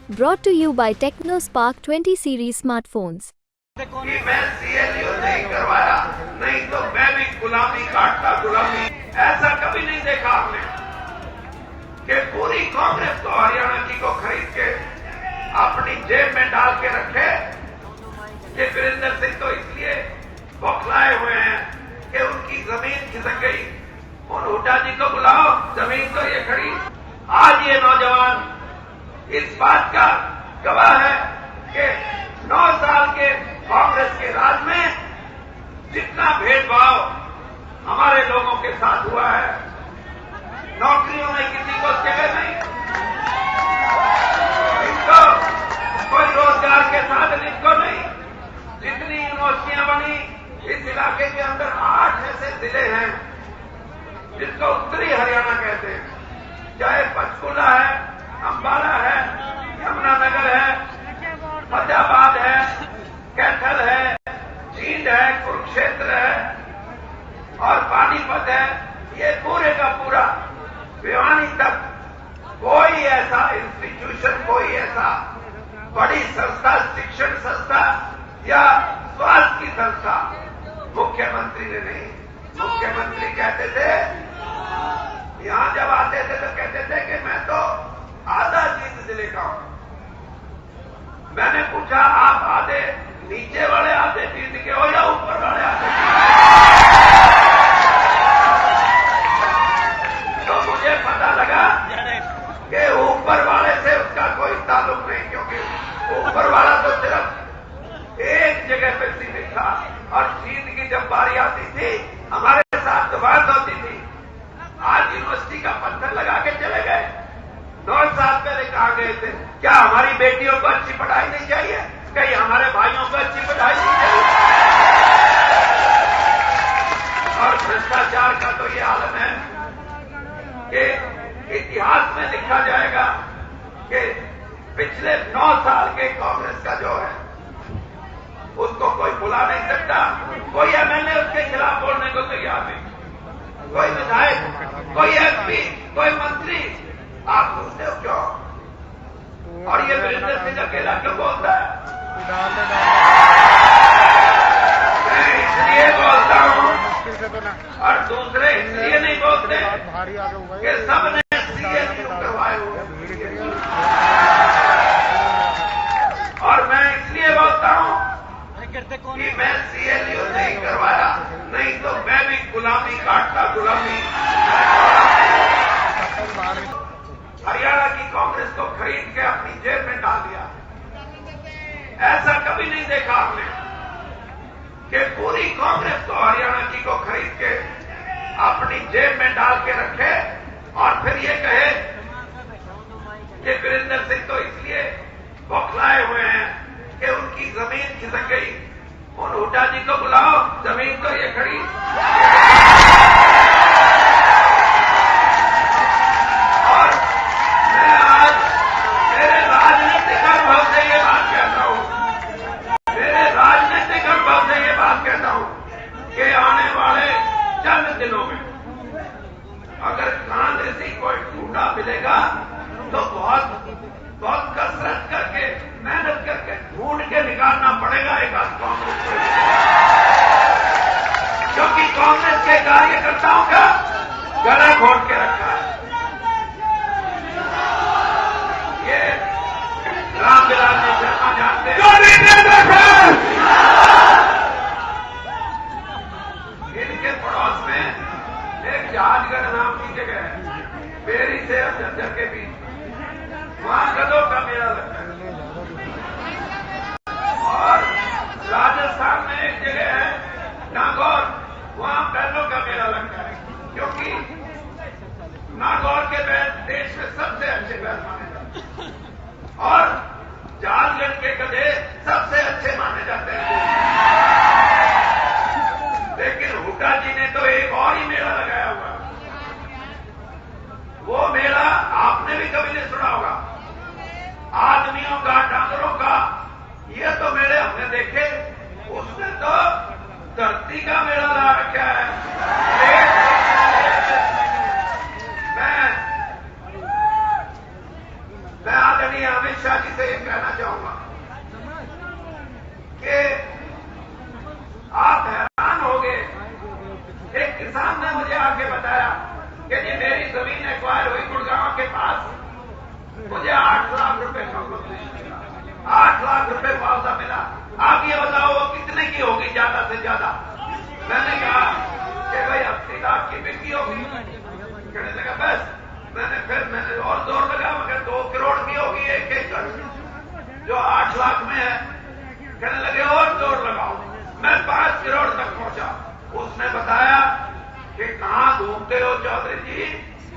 Brought to you by TechnoSpark 20 series smartphones. मैं CLU नहीं करवाया, नहीं तो मैं भी गुलामी काटता गुलामी। ऐसा कभी नहीं देखा आपने कि पूरी कांग्रेस को हरियाणा की को खरीद के अपनी जेब में डाल के रखे। ये वीरेंद्र सिंह तो इसलिए बौखलाए हुए हैं कि उनकी जमीन खिसक गई। उन हुड्डा जी को बुलाओ, जमीन तो ये खड़ी। आज ये नौजवान इस बात का गवाह है कि 9 साल के कांग्रेस के राज में जितना भेदभाव हमारे लोगों के साथ हुआ है, नौकरियों में किसी को जगह नहीं, इनको कोई रोजगार के साधन इनको नहीं। जितनी यूनिवर्सिटियां बनी इस इलाके के अंदर 8 ऐसे जिले हैं जिसको उत्तरी हरियाणा कहते हैं, चाहे पंचकुला है, अंबाला है, यमुनानगर है, फतेहाबाद है, कैथल है, जींद है, कुरुक्षेत्र है और पानीपत है। ये पूरे का पूरा भिवानी तक कोई ऐसा इंस्टीट्यूशन, कोई ऐसा बड़ी संस्था, शिक्षण संस्था या स्वास्थ्य की संस्था मुख्यमंत्री ने नहीं। मुख्यमंत्री कहते थे, यहां जब आते थे तो कहते थे कि मैं तो आधा जींद जिले का हूं। मैंने पूछा, आप आधे नीचे वाले आधे जींद के हो या ऊपर वाले आधे? तो मुझे पता लगा कि ऊपर वाले से उसका कोई ताल्लुक नहीं, क्योंकि ऊपर वाला तो सिर्फ एक जगह पे सीमित था और जींद की जब बारी आती थी हमारे साथ तो बात होती थी। आज यूनिवर्सिटी का पत्थर लगा के चले गए। 9 साल पहले कहा गए थे, क्या हमारी बेटियों को अच्छी पढ़ाई नहीं चाहिए? कहीं हमारे भाइयों को अच्छी पढ़ाई नहीं चाहिए? और भ्रष्टाचार का तो ये आलम है कि इतिहास में लिखा जाएगा कि पिछले 9 साल के कांग्रेस का जो है उसको कोई बुला नहीं सकता। कोई एमएलए उसके खिलाफ बोलने को तैयार नहीं, कोई विधायक, कोई एमपी, कोई मंत्री। आप पूछते हो क्यों? और ये वीरेंद्र सिंह अकेला क्यों बोलता है? मैं इसलिए बोलता हूं और दूसरे इसलिए नहीं बोलते कि सबने CLU करवाए हुए। और मैं इसलिए बोलता हूं कि मैं CLU नहीं करवाया, नहीं तो मैं भी गुलामी काटता गुलामी। हरियाणा की कांग्रेस को खरीद के अपनी जेब में डाल दिया। ऐसा कभी नहीं देखा आपने कि पूरी कांग्रेस को हरियाणा की को खरीद के अपनी जेब में डाल के रखे और फिर ये कहे कि वीरेंद्र सिंह तो इसलिए बौखलाए हुए हैं कि उनकी जमीन खिसक गई। उन हुड्डा जी को बुलाओ, जमीन तो ये खड़ी। और मैं आज मेरे राजनीतिक अनुभव से ये बात कहता हूं, मेरे राजनीतिक अनुभव से ये बात कहता हूं कि आने वाले चंद दिनों में अगर कांग्रेसी कोई ढूंढा मिलेगा तो बहुत कसरत करके, मेहनत करके ढूंढ के निकालना पड़ेगा एक आध कांग्रेस को, क्योंकि कांग्रेस के कार्यकर्ताओं का गला घोट के रखा है। ये रामविलास जी शर्मा जानते हैं, इनके पड़ोस में एक जहाजगढ़ नाम की जगह है, बेरी से और झज्जर के बीच। वहां गधों का मेला लगता है। और राजस्थान में एक जगह है नागौर, वहां बैलों का मेला लगता है, क्योंकि नागौर के बैल देश में सबसे अच्छे बैल माने जाते हैं और झारखंड के गधे सबसे अच्छे माने जाते हैं। लेकिन हुड्डा जी ने तो एक और ही मेला लगाया हुआ। वो मेला आपने भी कभी नहीं सुना होगा, आदमियों का, डांगरों का। ये तो मेले हमने देखे, उसने तो धरती का मेला ला रखा है। मैं आदरणीय अमित शाह जी से ये कहना चाहूंगा कि आप हैरान हो गए। एक किसान ने मुझे आके बताया कि जी मेरी जमीन एक्वायर हुई गुड़गांव के पास, मुझे 8 लाख रुपए का मिला, 8 लाख रुपए मुआवजा मिला। आप ये बताओ वो कितने की होगी ज्यादा से ज्यादा? मैंने कहा कि भाई 80 लाख की बिकी होगी। कहने लगा बस। मैंने और जोर लगा, मगर 2 करोड़ की होगी एक एकड़ जो 8 लाख में है। कहने लगे और जोर लगाओ। मैं 5 करोड़ तक पहुंचा। उसने बताया कि कहां घूमते हो चौधरी जी,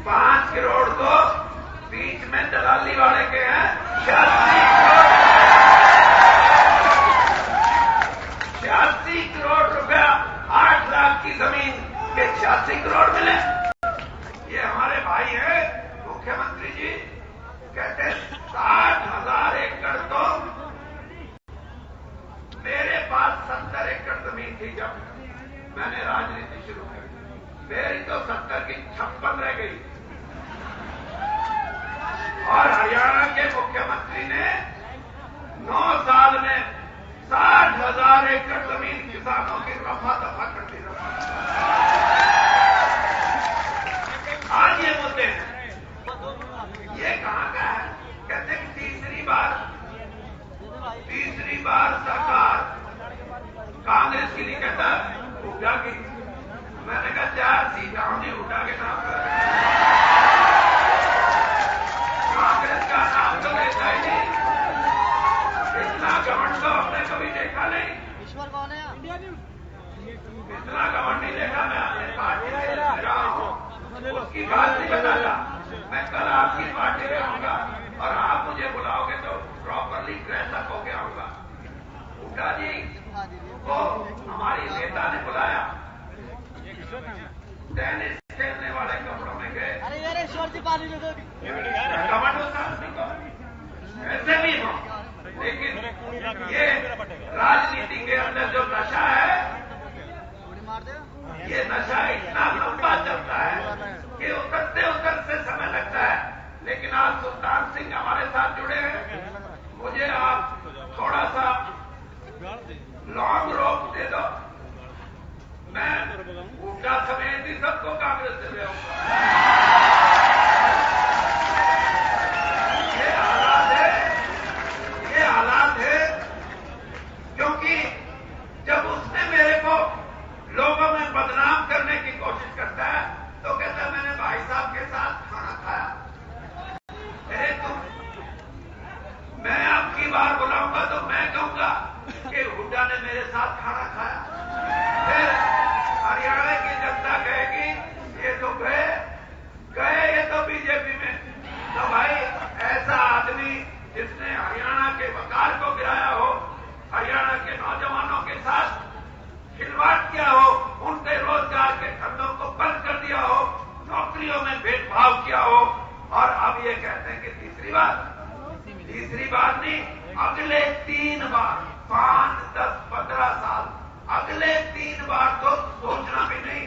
5 करोड़ तो बीच में दलाली वाले के हैं। 86 करोड़ रुपया 8 लाख की जमीन के 86 करोड़ मिले। ये हमारे भाई हैं मुख्यमंत्री जी, कहते हैं 60,000 एकड़ तो मेरे पास 70 एकड़ जमीन थी जब मैंने राजनीति शुरू की। मेरी तो 70 की 56 रह गई। और हरियाणा के मुख्यमंत्री ने 9 साल में 60,000 एकड़ जमीन किसानों की रफा दफा कर दी। आज ये मुद्दे हैं, ये कहां का है? कहते हैं कि तीसरी बार सरकार कांग्रेस की नहीं कहता, हुड्डा की। मैंने कहा 4 सीटें होंगी हुड्डा के नाम पर, कांग्रेस का नाम तो लेता ही नहीं। इतना घमंड तो हमने कभी देखा नहीं। ईश्वर कौन है? इतना घमंड नहीं देखा मैं अपने पार्टी में रहा हूं, उसकी बात नहीं बताता। मैं कल आपकी पार्टी में आऊंगा और आप मुझे बुलाओगे तो प्रॉपरली ड्रेसअप होके आऊंगा। हुड्डा जी को हमारी नेता ने बुलाया, टेनिस खेलने वाले कपड़ों में गए। अरे ईश्वर जी पानी दे दो। घमंड होता आदमी को, ऐसे भी हो, लेकिन ये राजनीति के अंदर जो नशा है, ये नशा इतना लंबा चलता है कि उतरते समय लगता है। लेकिन आज सुल्तान सिंह हमारे साथ जुड़े हैं। मुझे आप थोड़ा सा लॉन्ग रोप दे दो, मैं हुड्डा समेत ही सबको कांग्रेस से ले आऊंगा। ये हालात है क्योंकि जब उसने मेरे को लोगों में बदनाम करने की कोशिश करता है तो कहता है मैंने भाई साहब के साथ खाना खाया। अरे मैं आपकी बार बुलाऊंगा तो मैं कहूंगा कि हुड्डा ने मेरे साथ खाना खाया। फिर हरियाणा की जनता कहेगी ये तो गए ये तो बीजेपी में। तो भाई ऐसा आदमी जिसने हरियाणा के वकार को गिराया हो, हरियाणा के नौजवानों के साथ खिलवाड़ किया हो, उनके रोजगार के धंधों को बंद कर दिया हो, नौकरियों में भेदभाव किया हो, और अब ये कहते हैं कि तीसरी बार नहीं, अगले 3 बार, 5, 10, 15 साल, अगले 3 बार तो सोचना भी नहीं।